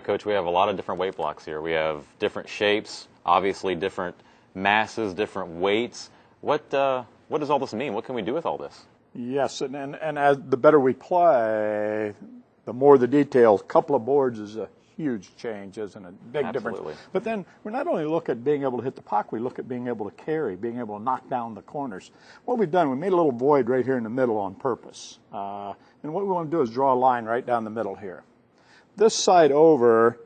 Coach, we have a lot of different weight blocks here. We have different shapes, obviously different masses, different weights. What does all this mean? What can we do with all this? Yes, and as the better we play, the more the details. A couple of boards is a huge change, isn't it? Big Absolutely. difference. But then we not only look at being able to hit the puck, we look at being able to carry, being able to knock down the corners. What we've done, we made a little void right here in the middle on purpose. And what we want to do is draw a line right down the middle here. This side over,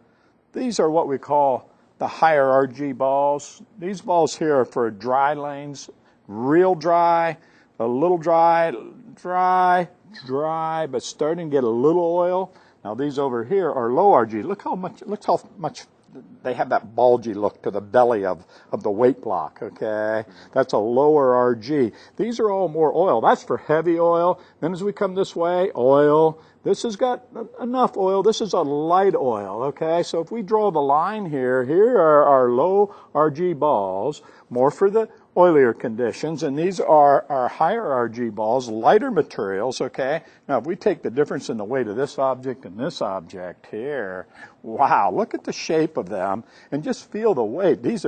these are what we call the higher RG balls. These balls here are for dry lanes, real dry, a little dry, but starting to get a little oil. Now these over here are low RG. Look how much they have that bulgy look to the belly of the weight block, okay? That's a lower RG. These are all more oil. That's for heavy oil. Then as we come this way, oil. This has got enough oil. This is a light oil, okay? So if we draw the line here are our low RG balls, more for the oilier conditions, and these are our higher RG balls, lighter materials, okay? Now, if we take the difference in the weight of this object and this object here, wow, look at the shape of them and just feel the weight. This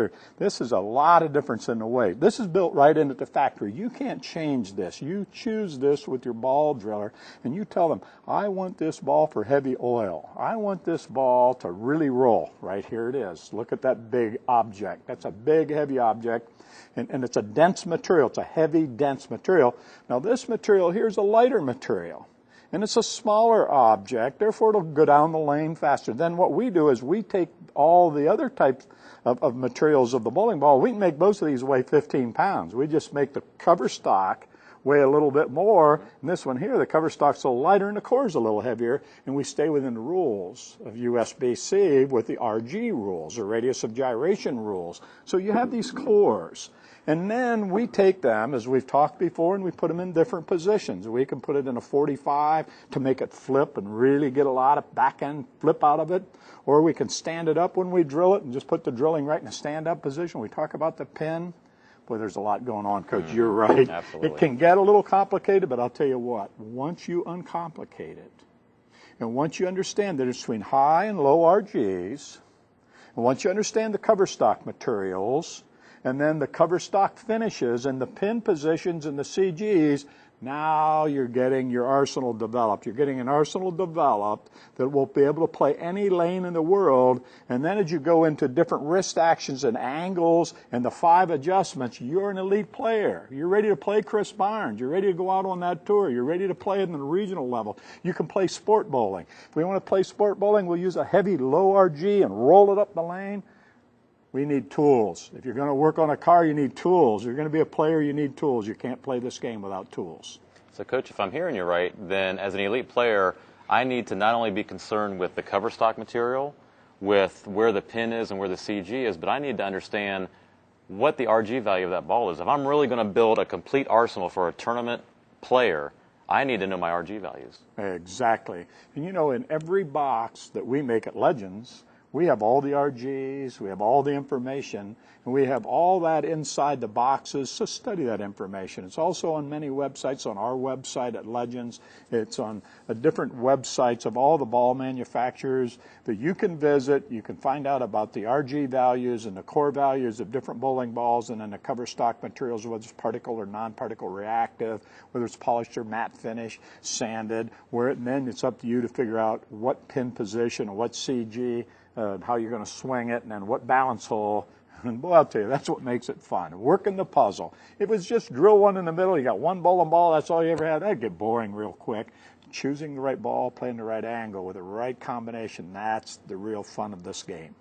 is a lot of difference in the weight. This is built right into the factory. You can't change this. You choose this with your ball driller, and you tell them, I want this ball for heavy oil. I want this ball to really roll. Right here it is. Look at that big object. That's a big, heavy object. And it's a dense material. It's a heavy, dense material. Now, this material here is a lighter material. And it's a smaller object. Therefore, it'll go down the lane faster. Then what we do is we take all the other types of materials of the bowling ball. We can make most of these weigh 15 pounds. We just make the cover stock weigh a little bit more. And this one here, the cover stock's a little lighter and the core's a little heavier. And we stay within the rules of USBC with the RG rules, or radius of gyration rules. So you have these cores. And then we take them, as we've talked before, and we put them in different positions. We can put it in a 45 to make it flip and really get a lot of back-end flip out of it. Or we can stand it up when we drill it and just put the drilling right in a stand-up position. We talk about the pin. Boy, there's a lot going on, Coach. You're right. Absolutely. It can get a little complicated, but I'll tell you what. Once you uncomplicate it, and once you understand that it's between high and low RGs, and once you understand the cover stock materials, and then the cover stock finishes and the pin positions and the CGs, now you're getting your arsenal developed. You're getting an arsenal developed that will be able to play any lane in the world. And then as you go into different wrist actions and angles and the 5 adjustments, you're an elite player. You're ready to play Chris Barnes. You're ready to go out on that tour. You're ready to play at the regional level. You can play sport bowling. If we want to play sport bowling, we'll use a heavy low RG and roll it up the lane. We need tools. If you're going to work on a car, you need tools. If you're going to be a player, you need tools. You can't play this game without tools. So, Coach, if I'm hearing you right, then as an elite player, I need to not only be concerned with the cover stock material, with where the pin is and where the CG is, but I need to understand what the RG value of that ball is. If I'm really going to build a complete arsenal for a tournament player, I need to know my RG values. Exactly. And you know, in every box that we make at Legends, we have all the RGs, we have all the information, and we have all that inside the boxes, so study that information. It's also on many websites, on our website at Legends. It's on different websites of all the ball manufacturers that you can visit. You can find out about the RG values and the core values of different bowling balls, and then the cover stock materials, whether it's particle or non-particle reactive, whether it's polished or matte finish, sanded, and then it's up to you to figure out what pin position or what CG, how you're going to swing it, and then what balance hole. And boy, I'll tell you, that's what makes it fun, working the puzzle. If it was just drill one in the middle, you got one bowling ball, that's all you ever had, that'd get boring real quick. Choosing the right ball, playing the right angle with the right combination, that's the real fun of this game.